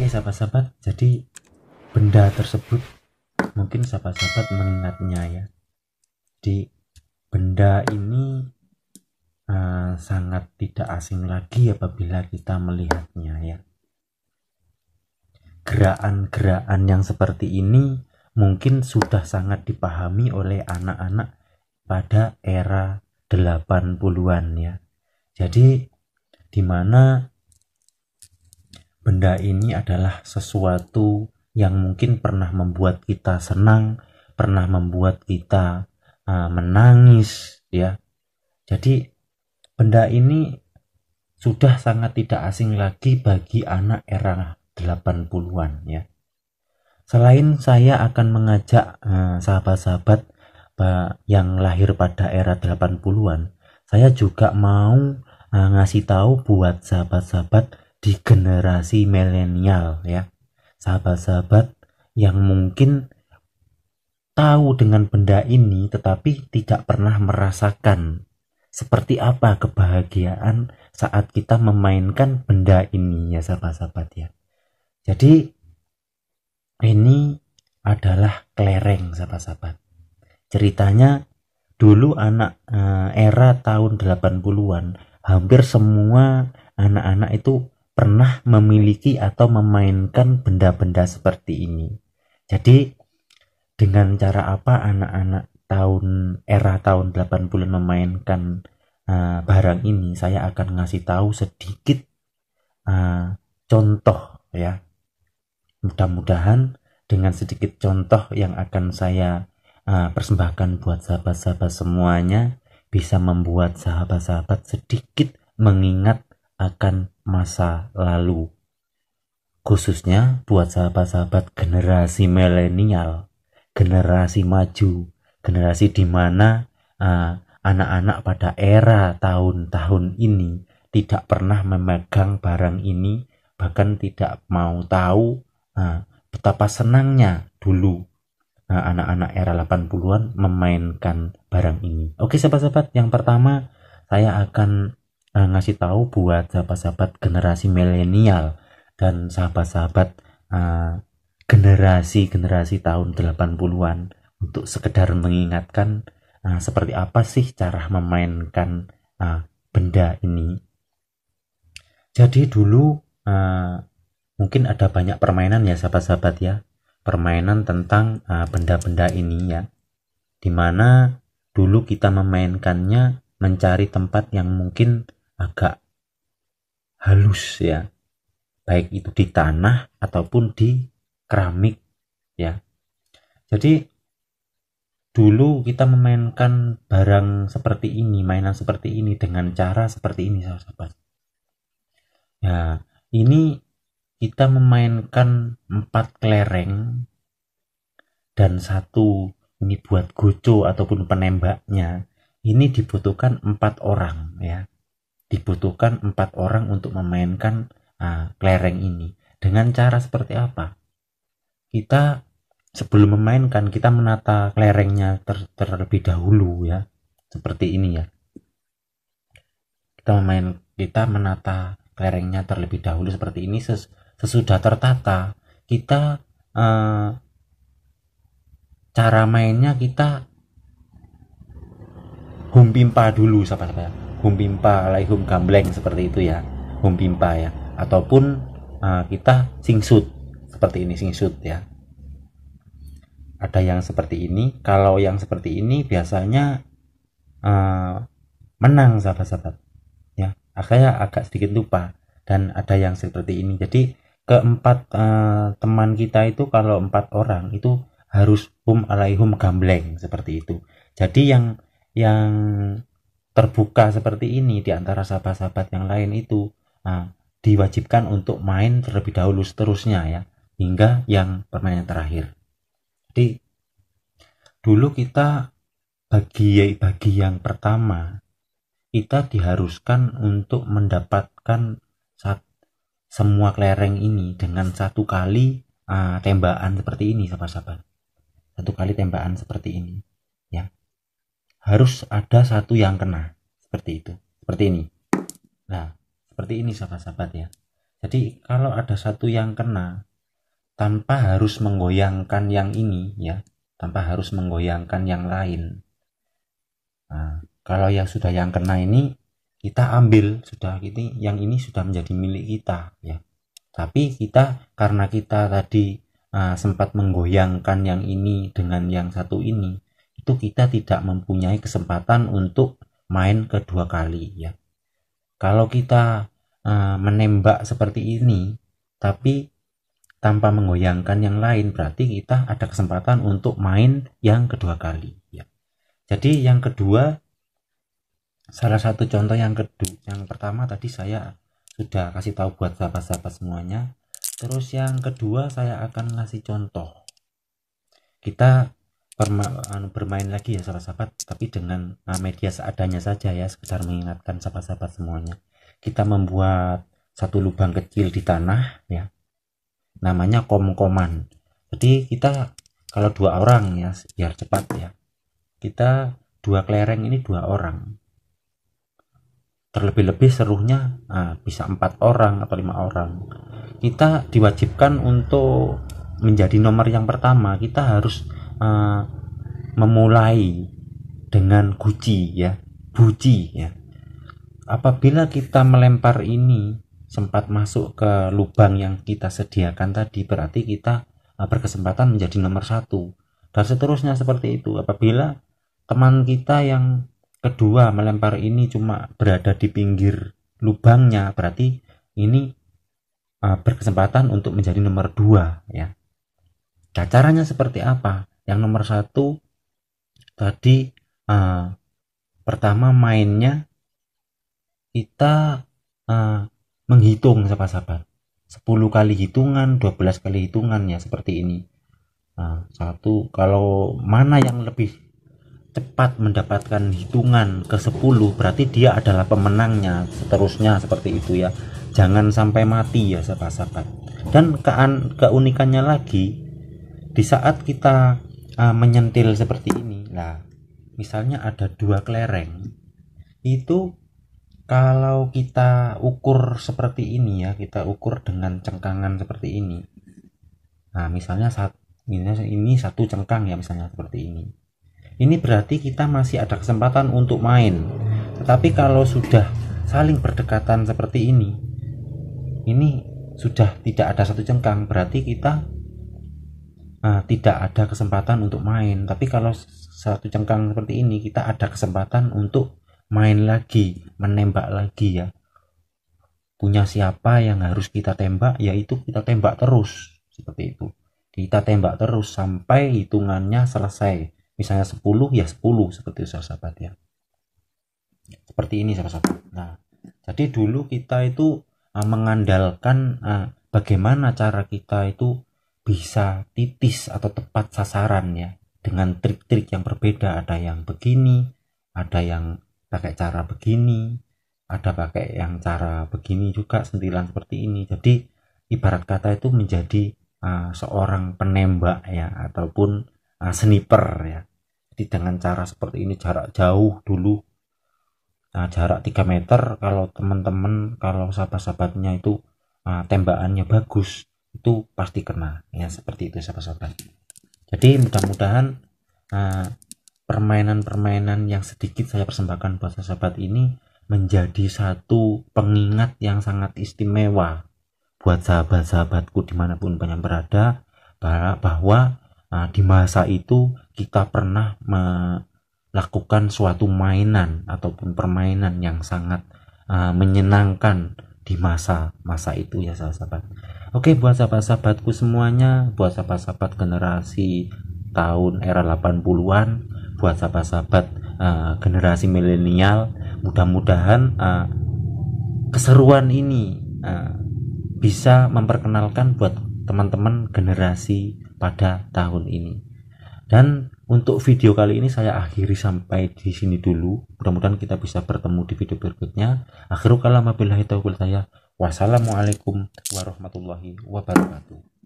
sahabat-sahabat, jadi benda tersebut mungkin sahabat-sahabat mengingatnya ya. Di benda ini sangat tidak asing lagi apabila kita melihatnya ya. Gerakan-gerakan yang seperti ini mungkin sudah sangat dipahami oleh anak-anak pada era 80-an ya. Jadi di mana benda ini adalah sesuatu yang mungkin pernah membuat kita senang, pernah membuat kita menangis ya. Jadi benda ini sudah sangat tidak asing lagi bagi anak era 80-an ya. Selain saya akan mengajak sahabat-sahabat yang lahir pada era 80-an, saya juga mau ngasih tahu buat sahabat-sahabat di generasi milenial ya. Sahabat-sahabat yang mungkin tahu dengan benda ini tetapi tidak pernah merasakan seperti apa kebahagiaan saat kita memainkan benda ini ya sahabat-sahabat ya. Jadi ini adalah kelereng sahabat-sahabat. Ceritanya dulu anak era tahun 80-an, hampir semua anak-anak itu pernah memiliki atau memainkan benda-benda seperti ini. Jadi dengan cara apa anak-anak era tahun 80-an memainkan barang ini, saya akan ngasih tahu sedikit contoh ya. Mudah-mudahan dengan sedikit contoh yang akan saya persembahkan buat sahabat-sahabat semuanya bisa membuat sahabat-sahabat sedikit mengingat akan masa lalu, khususnya buat sahabat-sahabat generasi milenial, generasi maju, generasi di mana anak-anak pada era tahun-tahun ini tidak pernah memegang barang ini, bahkan tidak mau tahu betapa senangnya dulu anak-anak era 80-an memainkan barang ini. Oke sahabat-sahabat, yang pertama saya akan ngasih tahu buat sahabat-sahabat generasi milenial dan sahabat-sahabat generasi tahun 80-an untuk sekedar mengingatkan seperti apa sih cara memainkan benda ini. Jadi dulu mungkin ada banyak permainan ya sahabat-sahabat ya, permainan tentang benda-benda ini ya, dimana dulu kita memainkannya mencari tempat yang mungkin agak halus ya, baik itu di tanah ataupun di keramik ya. Jadi dulu kita memainkan barang seperti ini, mainan seperti ini dengan cara seperti ini sahabat. Ya, ini kita memainkan 4 kelereng dan 1 ini buat goco ataupun penembaknya. Ini dibutuhkan 4 orang ya. Dibutuhkan 4 orang untuk memainkan kelereng ini. Dengan cara seperti apa? Kita sebelum memainkan, kita menata kelerengnya terlebih dahulu ya. Seperti ini ya. Kita menata kelerengnya terlebih dahulu seperti ini. Sesudah tertata, kita cara mainnya kita hum pimpa dulu sahabat-sahabat. Hum pimpa alaihum gambleng seperti itu ya, hum pimpa ya, ataupun kita singsut seperti ini, singsut ya. Ada yang seperti ini. Kalau yang seperti ini biasanya menang sahabat-sahabat ya. Saya agak sedikit lupa. Dan ada yang seperti ini. Jadi keempat teman kita itu kalau 4 orang itu harus hum alaihum gambleng seperti itu. Jadi yang terbuka seperti ini di antara sahabat-sahabat yang lain itu diwajibkan untuk main terlebih dahulu seterusnya ya, hingga yang permainan terakhir. Jadi dulu kita bagi yang pertama kita diharuskan untuk mendapatkan semua kelereng ini dengan 1 kali tembakan seperti ini sahabat-sahabat. 1 kali tembakan seperti ini ya. Harus ada 1 yang kena seperti itu, seperti ini. Nah seperti ini sahabat-sahabat ya. Jadi kalau ada satu yang kena, tanpa harus menggoyangkan yang ini ya, tanpa harus menggoyangkan yang lain. Nah, kalau yang sudah yang kena ini kita ambil, sudah yang ini sudah menjadi milik kita ya. Tapi kita karena kita tadi sempat menggoyangkan yang ini dengan yang satu ini, itu kita tidak mempunyai kesempatan untuk main kedua kali ya. Kalau kita menembak seperti ini tapi tanpa menggoyangkan yang lain, berarti kita ada kesempatan untuk main yang kedua kali ya. Jadi yang kedua, salah satu contoh yang pertama tadi saya sudah kasih tahu buat sahabat-sahabat semuanya. Terus yang kedua saya akan ngasih contoh. Kita bermain lagi ya sahabat-sahabat, tapi dengan media seadanya saja ya, sekedar mengingatkan sahabat-sahabat semuanya. Kita membuat satu lubang kecil di tanah ya, namanya kom-koman. Jadi kita kalau 2 orang ya, biar cepat ya, kita 2 kelereng ini 2 orang. Terlebih-lebih serunya bisa 4 orang atau 5 orang. Kita diwajibkan untuk menjadi nomor yang pertama, kita harus memulai dengan guci ya, buci ya. Apabila kita melempar ini sempat masuk ke lubang yang kita sediakan tadi, berarti kita berkesempatan menjadi nomor 1, dan seterusnya seperti itu. Apabila teman kita yang kedua melempar ini cuma berada di pinggir lubangnya, berarti ini berkesempatan untuk menjadi nomor 2 ya. Nah, caranya seperti apa? Yang nomor 1 tadi pertama mainnya kita menghitung sahabat-sahabat, 10 kali hitungan, 12 kali hitungan ya, seperti ini. Satu, kalau mana yang lebih cepat mendapatkan hitungan ke 10, berarti dia adalah pemenangnya. Seterusnya seperti itu ya, jangan sampai mati ya sahabat-sahabat. Dan keunikannya lagi, di saat kita menyentil seperti ini lah, misalnya ada 2 kelereng, itu kalau kita ukur seperti ini ya, kita ukur dengan cengkangan seperti ini. Nah, misalnya ini 1 cengkang ya, misalnya seperti ini. Ini berarti kita masih ada kesempatan untuk main. Tetapi kalau sudah saling berdekatan seperti ini sudah tidak ada 1 cengkang, berarti kita tidak ada kesempatan untuk main. Tapi kalau 1 cengkang seperti ini, kita ada kesempatan untuk main lagi, menembak lagi ya. Punya siapa yang harus kita tembak, yaitu kita tembak terus, seperti itu. Kita tembak terus sampai hitungannya selesai. Misalnya 10 ya 10, seperti itu sahabat ya. Seperti ini sahabat. Nah, jadi dulu kita itu mengandalkan bagaimana cara kita itu bisa titis atau tepat sasaran ya, dengan trik-trik yang berbeda. Ada yang begini, ada yang pakai cara begini, ada pakai yang cara begini juga, sentilan seperti ini. Jadi ibarat kata itu menjadi seorang penembak ya, ataupun sniper ya. Jadi dengan cara seperti ini, jarak jauh dulu, jarak 3 meter, kalau teman-teman, kalau sahabat-sahabatnya itu tembakannya bagus, itu pasti kena ya, seperti itu sahabat-sahabat. Jadi mudah-mudahan permainan-permainan yang sedikit saya persembahkan buat sahabat ini menjadi satu pengingat yang sangat istimewa buat sahabat-sahabatku dimanapun banyak berada, bahwa di masa itu kita pernah melakukan suatu mainan ataupun permainan yang sangat menyenangkan di masa-masa itu ya sahabat. Oke, buat sahabat-sahabatku semuanya, buat sahabat-sahabat generasi tahun era 80-an, buat sahabat-sahabat generasi milenial, mudah-mudahan keseruan ini bisa memperkenalkan buat teman-teman generasi pada tahun ini. Dan untuk video kali ini saya akhiri sampai di sini dulu. Mudah-mudahan kita bisa bertemu di video berikutnya. Akhirul kalam wabillahi taufiq saya. Wassalamualaikum warahmatullahi wabarakatuh.